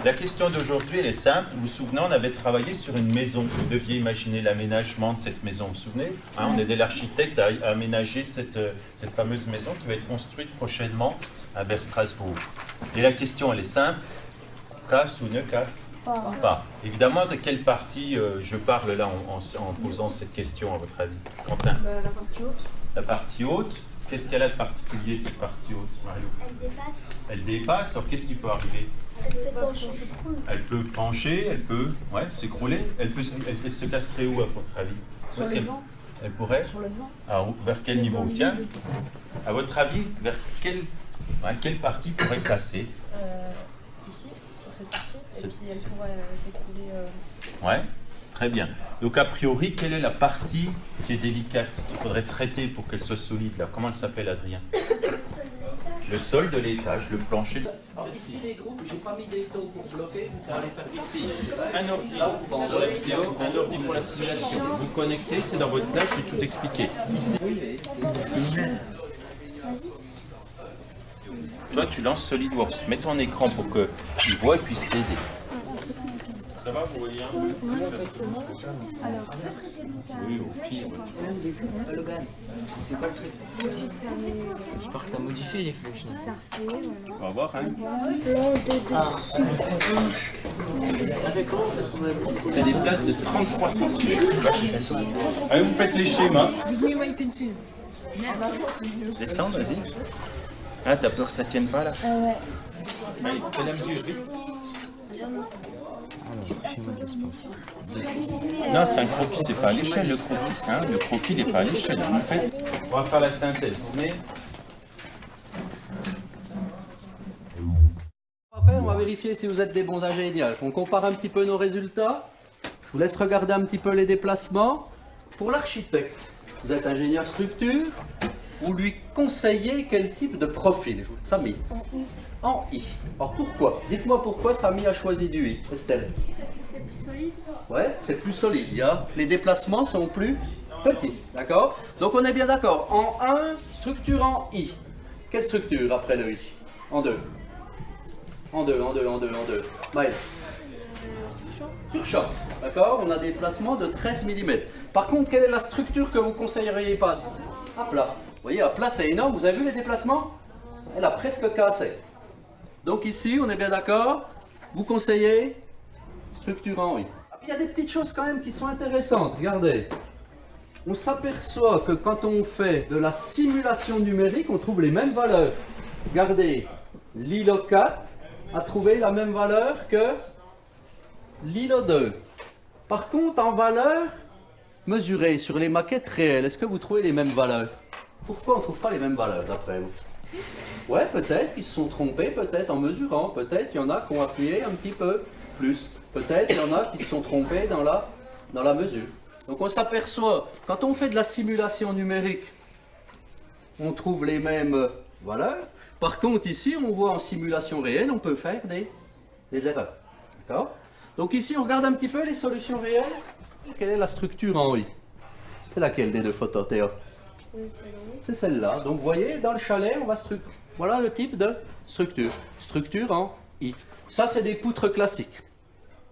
La question d'aujourd'hui, elle est simple. Vous vous souvenez, on avait travaillé sur une maison. Vous deviez imaginer l'aménagement de cette maison. Vous vous souvenez, hein, on aidait l'architecte à aménager cette fameuse maison qui va être construite prochainement vers Strasbourg. Et la question, elle est simple. Casse ou ne casse pas. Évidemment, de quelle partie je parle là en posant cette question, à votre avis, Quentin? La partie haute. La partie haute. Qu'est-ce qu'elle a de particulier, cette partie haute, Mario? Elle dépasse. Elle dépasse. Alors, qu'est-ce qui peut arriver? Elle peut pencher. Elle peut pencher, elle peut s'écrouler. Elle se casserait où, à votre avis? Sur le vent. Elle pourrait? Sur le vent. Alors, vers quel niveau? Tiens, à votre avis, vers quelle partie pourrait casser? Ici, sur cette partie. C'est- Et puis elle c'est- pourrait s'écrouler. Ouais, très bien. Donc, a priori, quelle est la partie qui est délicate, qu'il faudrait traiter pour qu'elle soit solide, là? Comment elle s'appelle, Adrien? Le sol de l'étage, le plancher. Alors ici les groupes, j'ai pas mis des taux pour bloquer, pour aller faire Ici, un ordi pour la vidéo, un ordi pour la simulation. Vous connectez, c'est dans votre tâche, j'ai tout expliqué. Toi, tu lances SolidWorks. Mets ton écran pour qu'il voit et puisse t'aider. Ça va, vous voyez un peu? Oui, au pire. Logan, c'est quoi le truc? Je crois que t'as modifié les flèches. On va voir, hein. C'est des places de 33 cm. Allez, vous faites les schémas. Descends, vas-y. Ah, t'as peur que ça tienne pas là? Ouais. Allez, fais la mesure, vite. Non, c'est un croquis, c'est pas à l'échelle le croquis. Hein, le croquis n'est pas à l'échelle. En fait, on va faire la synthèse. Vous venez? On va vérifier si vous êtes des bons ingénieurs. On compare un petit peu nos résultats. Je vous laisse regarder un petit peu les déplacements. Pour l'architecte, vous êtes ingénieur structure. Vous lui conseillez quel type de profil? Je vous Samy. En I. Alors pourquoi? Dites-moi pourquoi Samy a choisi du I. Estelle. Parce que c'est plus solide. Ouais, c'est plus solide. Les déplacements sont plus petits. D'accord? Donc on est bien d'accord. En 1, structure en I. Quelle structure après le I? En 2. En 2. Maël. Sur-champ. D'accord? On a des déplacements de 13 mm. Par contre, quelle est la structure que vous conseilleriez pas? À plat. Vous voyez, à plat, c'est énorme. Vous avez vu les déplacements? Elle a presque cassé. Donc ici, on est bien d'accord. Vous conseillez structure en I. Il y a des petites choses quand même qui sont intéressantes. Regardez. On s'aperçoit que quand on fait de la simulation numérique, on trouve les mêmes valeurs. Regardez, l'ILO 4 a trouvé la même valeur que l'ILO 2. Par contre, en valeur mesurée sur les maquettes réelles, est-ce que vous trouvez les mêmes valeurs? Pourquoi on ne trouve pas les mêmes valeurs d'après vous? Ouais, peut-être qu'ils se sont trompés, peut-être en mesurant, peut-être qu'il y en a qui ont appuyé un petit peu plus, peut-être qu'il y en a qui se sont trompés dans la mesure. Donc on s'aperçoit, quand on fait de la simulation numérique, on trouve les mêmes valeurs. Par contre ici, on voit en simulation réelle, on peut faire des erreurs. D'accord? Donc ici, on regarde un petit peu les solutions réelles. Quelle est la structure en I? C'est laquelle des deux photos, Théo? C'est celle-là. Donc vous voyez, dans le chalet, on va voilà le type de structure. Structure en I. Ça, c'est des poutres classiques.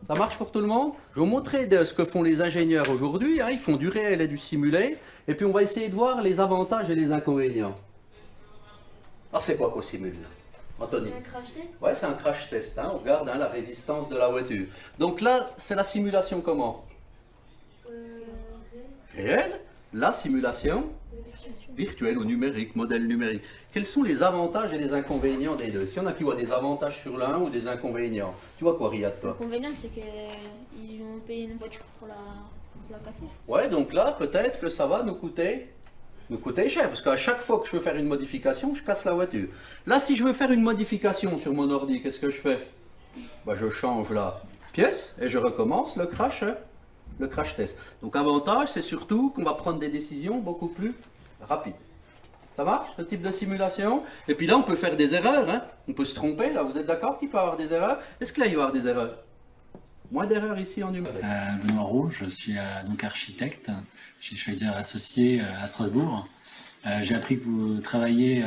Ça marche pour tout le monde? Je vais vous montrer ce que font les ingénieurs aujourd'hui. Hein. Ils font du réel et du simulé. Et puis on va essayer de voir les avantages et les inconvénients. Alors c'est quoi qu'on simule là, Anthony? Un crash test. Ouais, c'est un crash test. Hein. On regarde la résistance de la voiture. Donc là, c'est la simulation comment? Réelle. La simulation virtuelle ou numérique, modèle numérique. Quels sont les avantages et les inconvénients des deux? Est-ce qu'il y en a qui voient des avantages sur l'un ou des inconvénients? Tu vois quoi, Riyad, toi? L'inconvénient, c'est qu'ils ont payé une voiture pour la casser. Ouais, donc là, peut-être que ça va nous coûter cher, parce qu'à chaque fois que je veux faire une modification, je casse la voiture. Là, si je veux faire une modification sur mon ordi, qu'est-ce que je fais? Bah, je change la pièce et je recommence le crash test. Donc, avantage, c'est surtout qu'on va prendre des décisions beaucoup plus rapides. Ça marche, ce type de simulation? Et puis là, on peut faire des erreurs. Hein. On peut se tromper. Là, vous êtes d'accord qu'il peut y avoir des erreurs? Est-ce que là, il va y avoir des erreurs? Moins d'erreurs ici en numérique. Benoît Roux, je suis donc architecte chez Schweizer Associés à Strasbourg. J'ai appris que vous travaillez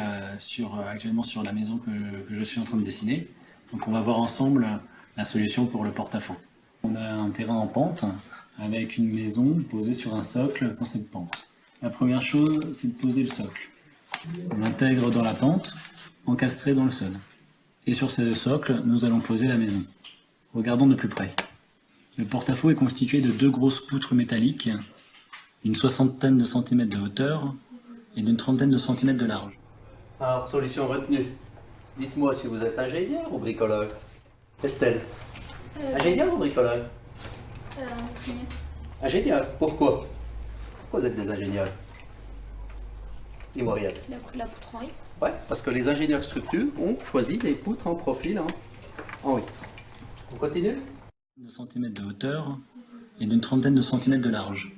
actuellement sur la maison que je suis en train de dessiner. Donc on va voir ensemble la solution pour le porte-à-faux. On a un terrain en pente avec une maison posée sur un socle dans cette pente. La première chose, c'est de poser le socle. On l'intègre dans la pente, encastré dans le sol. Et sur ce socle, nous allons poser la maison. Regardons de plus près. Le porte-à-faux est constitué de 2 grosses poutres métalliques, d'une 60aine de centimètres de hauteur et d'une 30aine de centimètres de large. Alors, solution retenue. Dites-moi si vous êtes ingénieur ou bricoleur. Estelle, ingénieur ou bricoleur? Ingénieur. Ingénieur, pourquoi? Pourquoi vous êtes des ingénieurs? Dis-moi rien. Il a pris la poutre en riz. Ouais, parce que les ingénieurs structures ont choisi des poutres en profil en oui. On continue? De centimètres de hauteur et d'une 30aine de centimètres de large.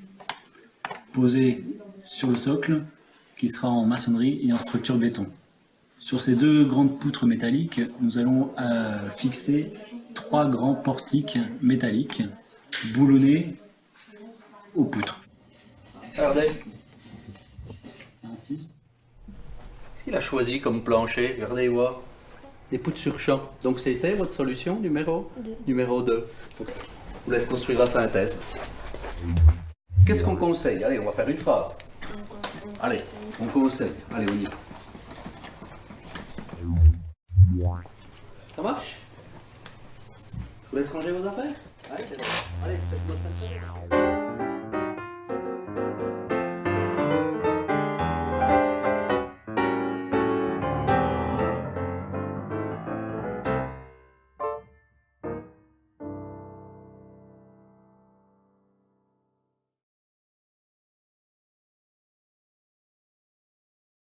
Posé sur le socle qui sera en maçonnerie et en structure béton. Sur ces 2 grandes poutres métalliques, nous allons fixer 3 grands portiques métalliques boulonnés aux poutres. Regardez, Ainsi, ce qu'il a choisi comme plancher, regardez voir. Des poutres sur champ. Donc c'était votre solution numéro 2. Je vous laisse construire la synthèse. Qu'est-ce qu'on conseille? Allez, on va faire une phrase. Allez, on conseille. Allez, on y va. Ça marche? Je vous laisse ranger vos affaires? Allez, c'est bon. Allez, faites votre affaire.